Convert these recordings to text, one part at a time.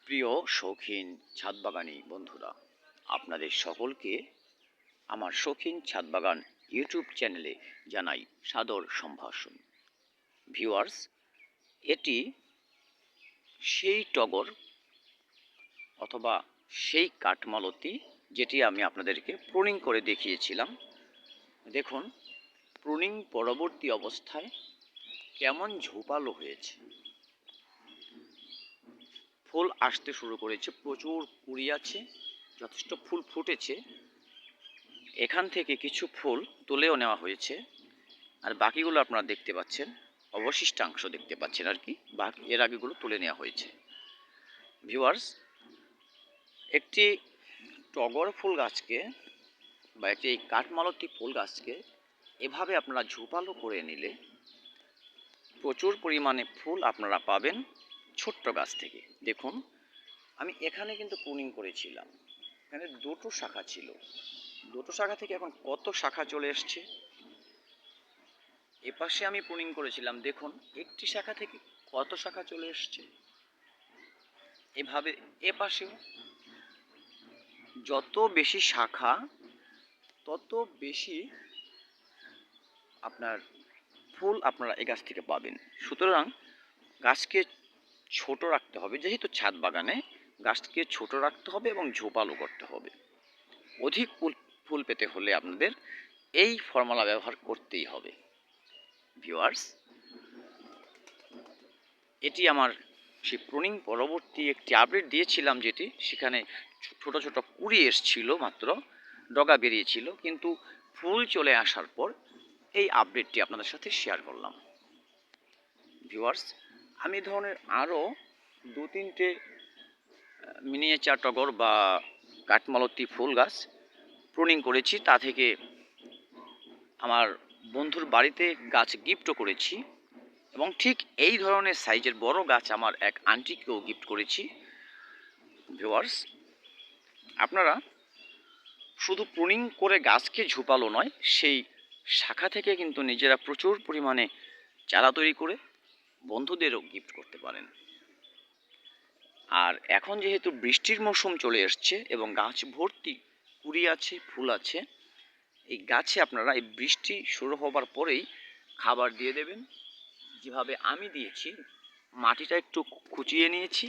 প্রিয় শৌখিন ছাদবাগানি বন্ধুরা, আপনাদের সকলকে আমার শৌখিন ছাদবাগান ইউটিউব চ্যানেলে জানাই সাদর সম্ভাষণ। ভিউয়ার্স, এটি সেই টগর অথবা সেই কাঠমালতি যেটি আমি আপনাদেরকে প্রুনিং করে দেখিয়েছিলাম। দেখুন, প্রুনিং পরবর্তী অবস্থায় কেমন ঝোপালো হয়েছে। ফুল আসতে শুরু করেছে, প্রচুর কুড়ি আছে, যথেষ্ট ফুল ফুটেছে। এখান থেকে কিছু ফুল তুলেও নেওয়া হয়েছে, আর বাকিগুলো আপনারা দেখতে পাচ্ছেন, অবশিষ্টাংশ দেখতে পাচ্ছেন আর কি, এর আগেগুলো তুলে নেওয়া হয়েছে। ভিউয়ার্স, একটি টগর ফুল গাছকে বা একটি কাঠমালতি ফুল গাছকে এভাবে আপনারা ঝোপালো করে নিলে প্রচুর পরিমাণে ফুল আপনারা পাবেন ছোট্ট গাছ থেকে। দেখুন, আমি এখানে কিন্তু প্রুনিং করেছিলাম, এখানে দুটো শাখা ছিল, দুটো শাখা থেকে এখন কত শাখা চলে এসছে। এপাশে আমি প্রুনিং করেছিলাম, দেখুন একটি শাখা থেকে কত শাখা চলে এসছে। এভাবে এপাশেও যত বেশি শাখা তত বেশি আপনার ফুল আপনারা এই গাছ থেকে পাবেন। সুতরাং গাছকে ছোট রাখতে হবে, যেহেতু ছাদ বাগানে গাছকে ছোট রাখতে হবে এবং ঝোপালো করতে হবে। অধিক ফুল পেতে হলে আপনাদের এই ফর্মুলা ব্যবহার করতেই হবে। ভিউয়ার্স, এটি আমার সেই প্রুনিং পরবর্তী একটি আপডেট দিয়েছিলাম, যেটি সেখানে ছোট ছোট কুড়ি এসছিল, মাত্র ডগা বেরিয়েছিল, কিন্তু ফুল চলে আসার পর এই আপডেটটি আপনাদের সাথে শেয়ার করলাম। ভিউয়ার্স, আমি ধরনের আরও দু তিনটে মিনিয়েচার টগর বা কাঠমালতি ফুল গাছ প্রুনিং করেছি, তা থেকে আমার বন্ধুর বাড়িতে গাছ গিফটও করেছি, এবং ঠিক এই ধরনের সাইজের বড় গাছ আমার এক আন্টিকেও গিফট করেছি। ভিউয়ার্স, আপনারা শুধু প্রুনিং করে গাছকে ঝোপালো নয়, সেই শাখা থেকে কিন্তু নিজেরা প্রচুর পরিমাণে চারা তৈরি করে বন্ধুদেরও গিফট করতে পারেন। আর এখন যেহেতু বৃষ্টির মৌসুম চলে এসছে এবং গাছ ভর্তি কুড়ি আছে, ফুল আছে, এই গাছে আপনারা এই বৃষ্টি শুরু হবার পরেই খাবার দিয়ে দেবেন, যেভাবে আমি দিয়েছি। মাটিটা একটু খুঁচিয়ে নিয়েছি,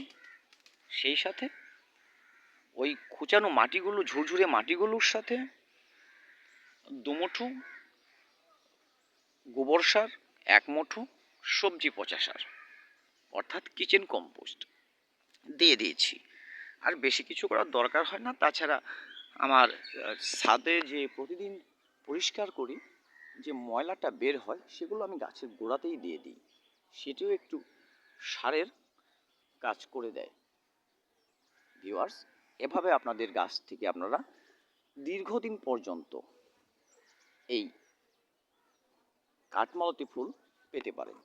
সেই সাথে ওই খুঁচানো মাটিগুলো, ঝুরঝুরে মাটিগুলোর সাথে দুমুঠো গোবর সার, এক মুঠো সবজি পচা সার অর্থাৎ কিচেন কম্পোস্ট দিয়ে দিয়েছি। আর বেশি কিছু করার দরকার হয় না। তাছাড়া আমার ছাদে যে প্রতিদিন পরিষ্কার করি, যে ময়লাটা বের হয়, সেগুলো আমি গাছের গোড়াতেই দিয়ে দিই, সেটিও একটু সারের কাজ করে দেয়। ভিউয়ার্স, এভাবে আপনাদের গাছ থেকে আপনারা দীর্ঘদিন পর্যন্ত এই কাঠমালতি ফুল পেতে পারেন।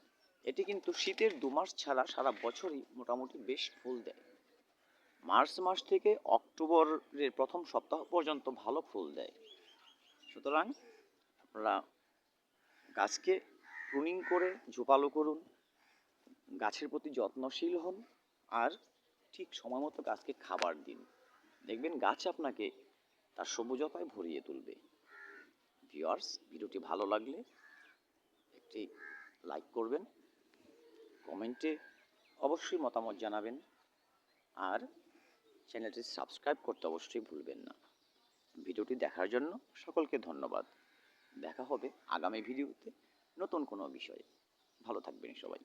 এটি কিন্তু শীতের 2 মাস ছাড়া সারা বছরই মোটামুটি বেশ ফুল দেয়। মার্চ মাস থেকে অক্টোবরের প্রথম সপ্তাহ পর্যন্ত ভালো ফুল দেয়। সুতরাং আপনারা গাছকে প্রুনিং করে ঝোপালো করুন, গাছের প্রতি যত্নশীল হন, আর ঠিক সময় মতো গাছকে খাবার দিন। দেখবেন গাছ আপনাকে তার সবুজতায় ভরিয়ে তুলবে। ভিউয়ার্স, ভিডিওটি ভালো লাগলে একটি লাইক করবেন, কমেন্টে অবশ্যই মতামত জানাবেন, আর চ্যানেলটি সাবস্ক্রাইব করতে অবশ্যই ভুলবেন না। ভিডিওটি দেখার জন্য সকলকে ধন্যবাদ। দেখা হবে আগামী ভিডিওতে নতুন কোনো বিষয়ে। ভালো থাকবেন সবাই।